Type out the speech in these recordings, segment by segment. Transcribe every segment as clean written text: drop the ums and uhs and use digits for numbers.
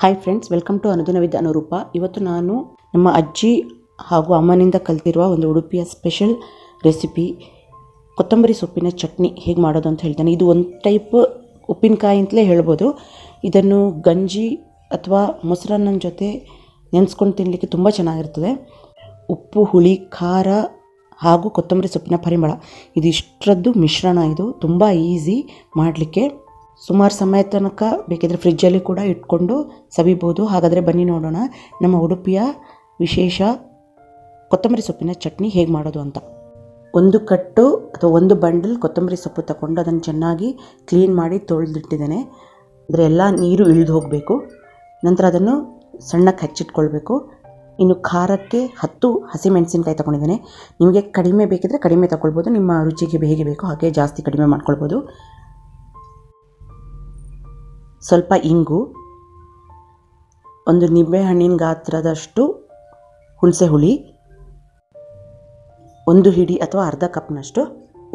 Hi friends, welcome to ಅನುದಿನ with ಅನುರೂಪ. ಇವತ್ತು ನಾನು ನಮ್ಮ ಅಜ್ಜಿ ಹಾಗೂ ಅಮ್ಮನಿಂದ ಕಲಿತಿರುವ ಒಂದು ಉಡುಪಿಯ ಸ್ಪೆಷಲ್ ರೆಸಿಪಿ ಕೊತ್ತಂಬರಿ ಸೊಪ್ಪಿನ ಚಟ್ನಿ ಹೇಗೆ ಮಾಡೋದು ಅಂತ ಹೇಳ್ತೇನೆ. ಇದು ಒಂದು ಟೈಪ್ ಉಪ್ಪಿನಕಾಯಿ ಅಂತಲೇ ಹೇಳ್ಬೋದು. ಇದನ್ನು ಗಂಜಿ ಅಥವಾ ಮೊಸರನ್ನ ಜೊತೆ ನೆನೆಸ್ಕೊಂಡು ತಿನ್ನಲಿಕ್ಕೆ ತುಂಬ ಚೆನ್ನಾಗಿರ್ತದೆ. ಉಪ್ಪು, ಹುಳಿ, ಖಾರ ಹಾಗೂ ಕೊತ್ತಂಬರಿ ಸೊಪ್ಪಿನ ಪರಿಮಳ ಇದಿಷ್ಟರದ್ದು ಮಿಶ್ರಣ. ಇದು ತುಂಬ ಈಸಿ ಮಾಡಲಿಕ್ಕೆ. ಸುಮಾರು ಸಮಯ ತನಕ ಬೇಕಿದ್ರೆ ಫ್ರಿಜ್ಜಲ್ಲಿ ಕೂಡ ಇಟ್ಕೊಂಡು ಸವಿಬೋದು. ಹಾಗಾದರೆ ಬನ್ನಿ ನೋಡೋಣ ನಮ್ಮ ಉಡುಪಿಯ ವಿಶೇಷ ಕೊತ್ತಂಬರಿ ಸೊಪ್ಪಿನ ಚಟ್ನಿ ಹೇಗೆ ಮಾಡೋದು ಅಂತ. ಒಂದು ಕಟ್ಟು ಅಥವಾ ಒಂದು ಬಂಡಲ್ ಕೊತ್ತಂಬರಿ ಸೊಪ್ಪು ತಗೊಂಡು ಅದನ್ನು ಚೆನ್ನಾಗಿ ಕ್ಲೀನ್ ಮಾಡಿ ತೊಳೆದಿಟ್ಟಿದ್ದೇನೆ. ಅಂದರೆ ಎಲ್ಲ ನೀರು ಇಳಿದು ಹೋಗಬೇಕು. ನಂತರ ಅದನ್ನು ಸಣ್ಣಕ್ಕೆ ಹಚ್ಚಿಟ್ಕೊಳ್ಬೇಕು. ಇನ್ನು ಖಾರಕ್ಕೆ 10 ಹಸಿಮೆಣಸಿನ್ಕಾಯಿ ತಗೊಂಡಿದ್ದೇನೆ. ನಿಮಗೆ ಕಡಿಮೆ ಬೇಕಿದ್ರೆ ಕಡಿಮೆ ತಗೊಳ್ಬೋದು, ನಿಮ್ಮ ರುಚಿಗೆ ಹೇಗೆ ಬೇಕೋ ಹಾಗೆ ಜಾಸ್ತಿ ಕಡಿಮೆ ಮಾಡ್ಕೊಳ್ಬೋದು. ಸ್ವಲ್ಪ ಇಂಗು, ಒಂದು ನಿಂಬೆಹಣ್ಣಿನ ಗಾತ್ರದಷ್ಟು ಹುಣಸೆ ಹುಳಿ, ಒಂದು ಹಿಡಿ ಅಥವಾ ಅರ್ಧ ಕಪ್ನಷ್ಟು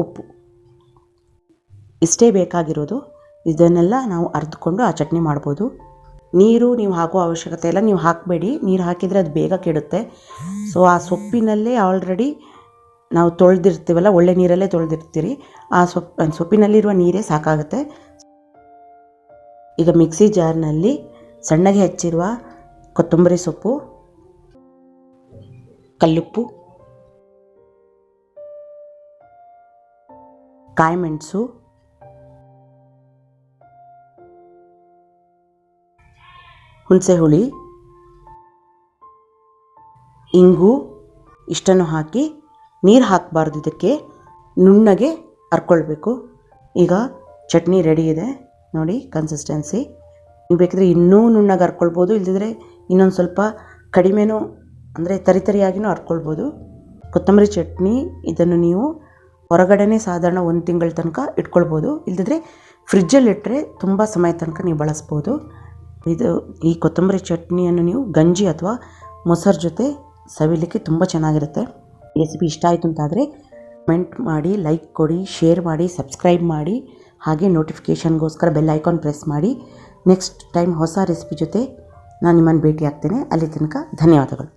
ಉಪ್ಪು, ಇಷ್ಟೇ ಬೇಕಾಗಿರೋದು. ಇದನ್ನೆಲ್ಲ ನಾವು ಅರ್ದುಕೊಂಡು ಆ ಚಟ್ನಿ ಮಾಡ್ಬೋದು. ನೀರು ನೀವು ಹಾಕೋ ಅವಶ್ಯಕತೆ ಇಲ್ಲ, ನೀವು ಹಾಕಬೇಡಿ. ನೀರು ಹಾಕಿದರೆ ಅದು ಬೇಗ ಕೆಡುತ್ತೆ. ಸೊ ಆ ಸೊಪ್ಪಿನಲ್ಲೇ ಆಲ್ರೆಡಿ ನಾವು ತೊಳೆದಿರ್ತೀವಲ್ಲ, ಒಳ್ಳೆ ನೀರಲ್ಲೇ ತೊಳೆದಿರ್ತೀರಿ, ಆ ಸೊಪ್ಪಿನಲ್ಲಿರುವ ನೀರೇ ಸಾಕಾಗುತ್ತೆ. ಈಗ ಮಿಕ್ಸಿ ಜಾರ್ನಲ್ಲಿ ಸಣ್ಣಗೆ ಹೆಚ್ಚಿರುವ ಕೊತ್ತಂಬರಿ ಸೊಪ್ಪು, ಕಲ್ಲುಪ್ಪು, ಕಾಯಿಮೆಣಸು, ಹುಣಸೆ ಹುಳಿ, ಇಂಗು ಇಷ್ಟನ್ನು ಹಾಕಿ, ನೀರು ಹಾಕಬಾರ್ದು, ಇದಕ್ಕೆ ನುಣ್ಣಗೆ ಹರ್ಕೊಳ್ಬೇಕು. ಈಗ ಚಟ್ನಿ ರೆಡಿ ಇದೆ ನೋಡಿ, ಕನ್ಸಿಸ್ಟೆನ್ಸಿ. ನೀವು ಬೇಕಿದ್ರೆ ಇನ್ನೂ ನುಣ್ಣಗೆ ಹರ್ಕೊಳ್ಬೋದು, ಇಲ್ಲದಿದ್ದರೆ ಇನ್ನೊಂದು ಸ್ವಲ್ಪ ಕಡಿಮೆನೂ, ಅಂದರೆ ತರಿಯಾಗಿನೂ ಹರ್ಕೊಳ್ಬೋದು. ಕೊತ್ತಂಬರಿ ಚಟ್ನಿ ಇದನ್ನು ನೀವು ಹೊರಗಡೆನೇ ಸಾಧಾರಣ 1 ತಿಂಗಳ ತನಕ ಇಟ್ಕೊಳ್ಬೋದು, ಇಲ್ಲದಿದ್ದರೆ ಫ್ರಿಜ್ಜಲ್ಲಿಟ್ಟರೆ ತುಂಬ ಸಮಯ ತನಕ ನೀವು ಬಳಸ್ಬೋದು. ಈ ಕೊತ್ತಂಬರಿ ಚಟ್ನಿಯನ್ನು ನೀವು ಗಂಜಿ ಅಥವಾ ಮೊಸರು ಜೊತೆ ಸವಿಲಿಕ್ಕೆ ತುಂಬ ಚೆನ್ನಾಗಿರುತ್ತೆ. ರೆಸಿಪಿ ಇಷ್ಟ ಆಯಿತು ಅಂತಾದರೆ ಕಮೆಂಟ್ ಮಾಡಿ, ಲೈಕ್ ಕೊಡಿ, ಶೇರ್ ಮಾಡಿ, ಸಬ್ಸ್ಕ್ರೈಬ್ ಮಾಡಿ, ಹಾಗೆ ನೋಟಿಫಿಕೇಷನ್ಗೋಸ್ಕರ ಬೆಲ್ ಐಕಾನ್ ಪ್ರೆಸ್ ಮಾಡಿ. ನೆಕ್ಸ್ಟ್ ಟೈಮ್ ಹೊಸ ರೆಸಿಪಿ ಜೊತೆ ನಾನು ನಿಮ್ಮನ್ನು ಭೇಟಿ ಆಗ್ತೇನೆ. ಅಲ್ಲಿ ತನಕ ಧನ್ಯವಾದಗಳು.